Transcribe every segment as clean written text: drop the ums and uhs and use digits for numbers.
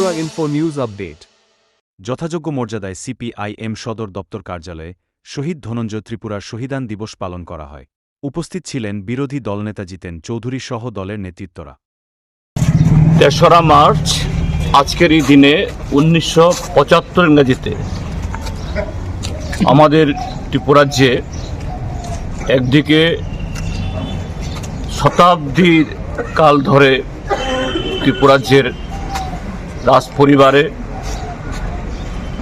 Tripura info news update. যথাযোগ্য মর্যাদায় CPIM সদর দপ্তর কার্যালয়ে শহীদ ধনঞ্জয় ত্রিপুরার শহীদান দিবস পালন করা হয়। উপস্থিত ছিলেন বিরোধী দলনেতা জিতেন চৌধুরী সহ দলের নেতৃত্বরা। ৩রা মার্চ আজকের এই দিনে ১৯৭৫ ইংরেজিতে আমাদের ত্রিপুরাজ্যে একদিকে শতাব্দীর কাল ধরে ত্রিপুরাজ্যের রাজপরিবারে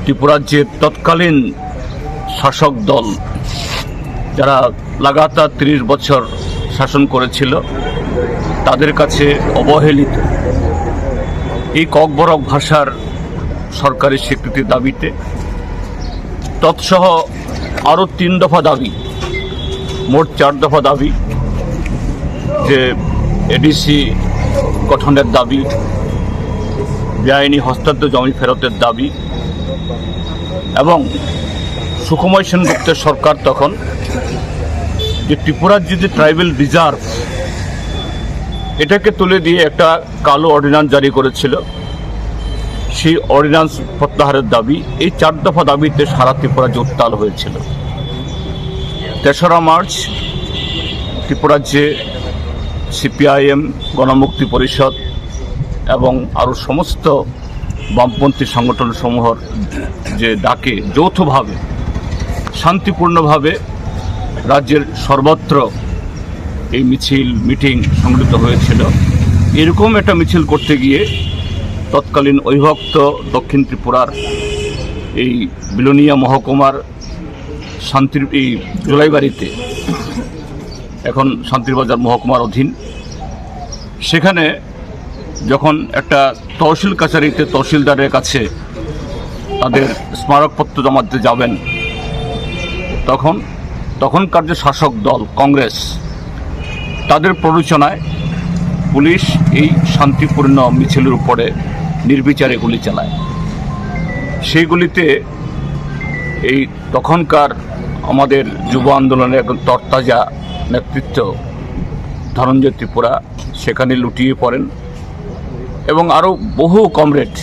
ত্রিপুরাজ্যের তৎকালীন শাসক দল যারা লাগাতার ৩০ বছর শাসন করেছিল তাদের কাছে অবহেলিত এই ককবরক ভাষার সরকারি স্বীকৃতির দাবিতে তৎসহ আরও ৩ দফা দাবি, মোট ৪ দফা দাবি, যে এডিসি গঠনের দাবি, বেআইনি হস্তান্তর জমি ফেরতের দাবি এবং সুকুমার সেনগুপ্তের সরকার তখন যে ত্রিপুরার যে ট্রাইবাল রিজার্ভ এটাকে তুলে দিয়ে একটা কালো অর্ডিন্যান্স জারি করেছিল, সেই অর্ডিন্যান্স প্রত্যাহারের দাবি, এই ৪ দফা দাবিতে সারা ত্রিপুরাজ্যে উত্তাল হয়েছিল। ৩রা মার্চ ত্রিপুরাজ্যে সিপিআইএম, গণমুক্তি পরিষদ এবং আরও সমস্ত বামপন্থী সংগঠনসমূহের যে ডাকে যৌথভাবে শান্তিপূর্ণভাবে রাজ্যের সর্বত্র এই মিছিল মিটিং সংগঠিত হয়েছিল। এরকম একটা মিছিল করতে গিয়ে তৎকালীন অবিভক্ত দক্ষিণ ত্রিপুরার এই বিলোনিয়া মহকুমার শান্তির এই জোলাইবাড়িতে, এখন শান্তিরবাজার মহকুমার অধীন, সেখানে যখন একটা তহসিল কাছারিতে তহসিলদারের কাছে তাদের স্মারকপত্র জমা দিতে যাবেন, তখনকার যে শাসক দল কংগ্রেস, তাদের প্ররোচনায় পুলিশ এই শান্তিপূর্ণ মিছিলের উপরে নির্বিচারে গুলি চালায়। সেই গুলিতে এই তখনকার আমাদের যুব আন্দোলনের একজন তরতাজা নেতৃত্ব ধনঞ্জয় ত্রিপুরা সেখানে লুটিয়ে পড়েন এবং আরও বহু কমরেড,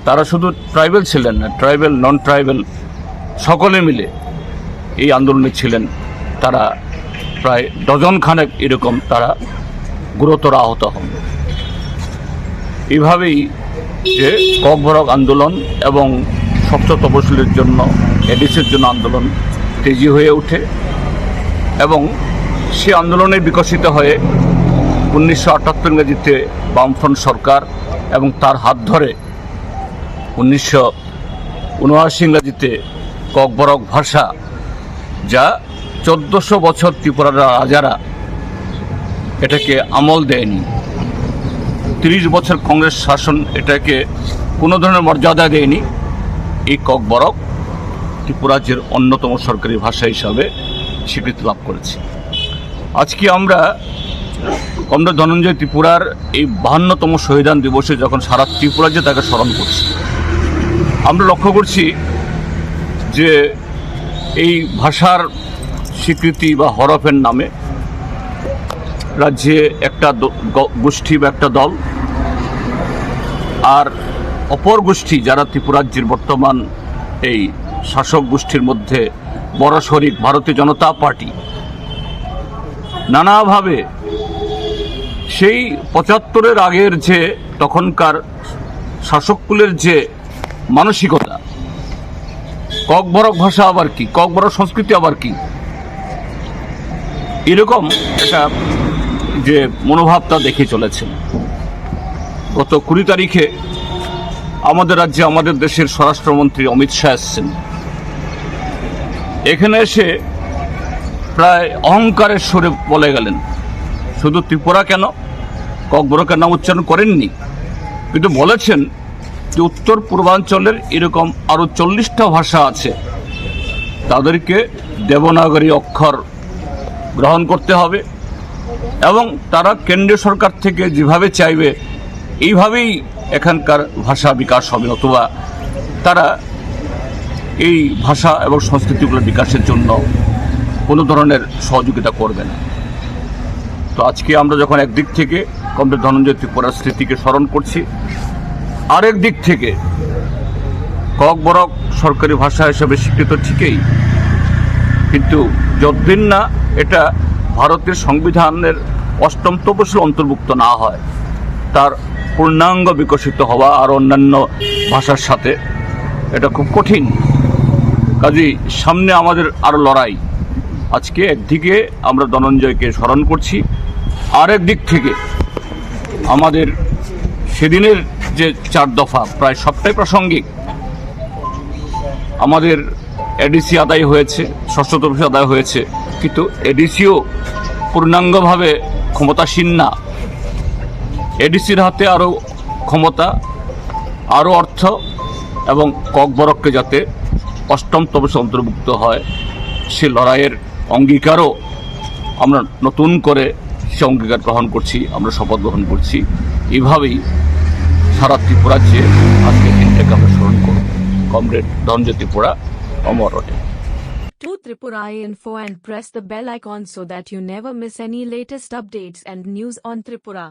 তারা শুধু ট্রাইবেল ছিলেন না, ট্রাইবেল নন ট্রাইবেল সকলে মিলে এই আন্দোলনে ছিলেন। তারা প্রায় ডজনখানেক এরকম তারা গুরুতর আহত হন। এইভাবেই যে ককবরক আন্দোলন এবং ষষ্ঠ তফসিলের জন্য এডিসির জন্য আন্দোলন তেজি হয়ে ওঠে এবং সে আন্দোলনে বিকশিত হয়ে ১৯৭৮ ইংরেজিতে বামফ্রন্ট সরকার এবং তার হাত ধরে ১৯৭৯ ইংরেজিতে ককবরক ভাষা, যা ১৪০০ বছর ত্রিপুরার রাজারা এটাকে আমল দেয়নি, ৩০ বছর কংগ্রেস শাসন এটাকে কোনো ধরনের মর্যাদা দেয়নি, এই ককবরক ত্রিপুরাজ্যের অন্যতম সরকারি ভাষা হিসাবে স্বীকৃতি লাভ করেছে। আজকে আমরা কমরেড ধনঞ্জয় ত্রিপুরার এই ৫২তম শহীদান দিবসে যখন সারা ত্রিপুরাজ্যে তাকে স্মরণ করছি, আমরা লক্ষ্য করছি যে এই ভাষার স্বীকৃতি বা হরফের নামে রাজ্যে একটা গোষ্ঠী বা একটা দল আর অপর গোষ্ঠী যারা ত্রিপুরাজ্যের বর্তমান এই শাসক গোষ্ঠীর মধ্যে বড় শরিক ভারতীয় জনতা পার্টি নানাভাবে সেই ৭৫-এর আগের যে তখনকার শাসককুলের যে মানসিকতা, ককবরক ভাষা আবার কি, ককবরক সংস্কৃতি আবার কি, এরকম একটা যে মনোভাবটা দেখে চলেছেন। গত ২০ তারিখে আমাদের রাজ্যে আমাদের দেশের স্বরাষ্ট্রমন্ত্রী অমিত শাহ এসেছেন। এখানে এসে প্রায় অহংকারের সুরে বলে গেলেন, শুধু ত্রিপুরা কেন, ককবরকের নাম উচ্চারণ করেননি, কিন্তু বলেছেন যে উত্তর পূর্বাঞ্চলের এরকম আরও ৪০টা ভাষা আছে, তাদেরকে দেবনাগরী অক্ষর গ্রহণ করতে হবে এবং তারা কেন্দ্রীয় সরকার থেকে যেভাবে চাইবে এইভাবেই এখানকার ভাষা বিকাশ হবে, অথবা তারা এই ভাষা এবং সংস্কৃতিগুলোর বিকাশের জন্য কোনো ধরনের সহযোগিতা করবে না। তো আজকে আমরা যখন একদিক থেকে কমরেড ধনঞ্জয় ত্রিপুরার স্মৃতিকে স্মরণ করছি, আরেক দিক থেকে ককবরক সরকারি ভাষা হিসেবে স্বীকৃত ঠিকই, কিন্তু যতদিন না এটা ভারতের সংবিধানের ৮ম তফসিলে অন্তর্ভুক্ত না হয়, তার পূর্ণাঙ্গ বিকশিত হওয়া আর অন্যান্য ভাষার সাথে এটা খুব কঠিন। কাজেই সামনে আমাদের আরও লড়াই। আজকে একদিকে আমরা ধনঞ্জয়কে স্মরণ করছি, আরেক দিক থেকে আমাদের সেদিনের যে 4 দফা প্রায় সবটাই প্রাসঙ্গিক। আমাদের এডিসি আদায় হয়েছে, ষষ্ঠ তফসিল আদায় হয়েছে, কিন্তু এডিসিও পূর্ণাঙ্গভাবে ক্ষমতাসীন না। এডিসির হাতে আরও ক্ষমতা, আরও অর্থ, এবং ককবরককে যাতে ৮ম তফসিলে অন্তর্ভুক্ত হয় সে লড়াইয়ের অঙ্গীকারও আমরা নতুন করে সে অঙ্গীকার গ্রহণ করছি, আমরা শপথ গ্রহণ করছি। এইভাবেই সারা ত্রিপুরার যে আজকে দিনটাকে আমরা স্মরণ করব। কমরেড ধনঞ্জয় ত্রিপুরা, অমর রটে। To Tripura Info and press the bell icon so that you never miss any latest updates and news on Tripura.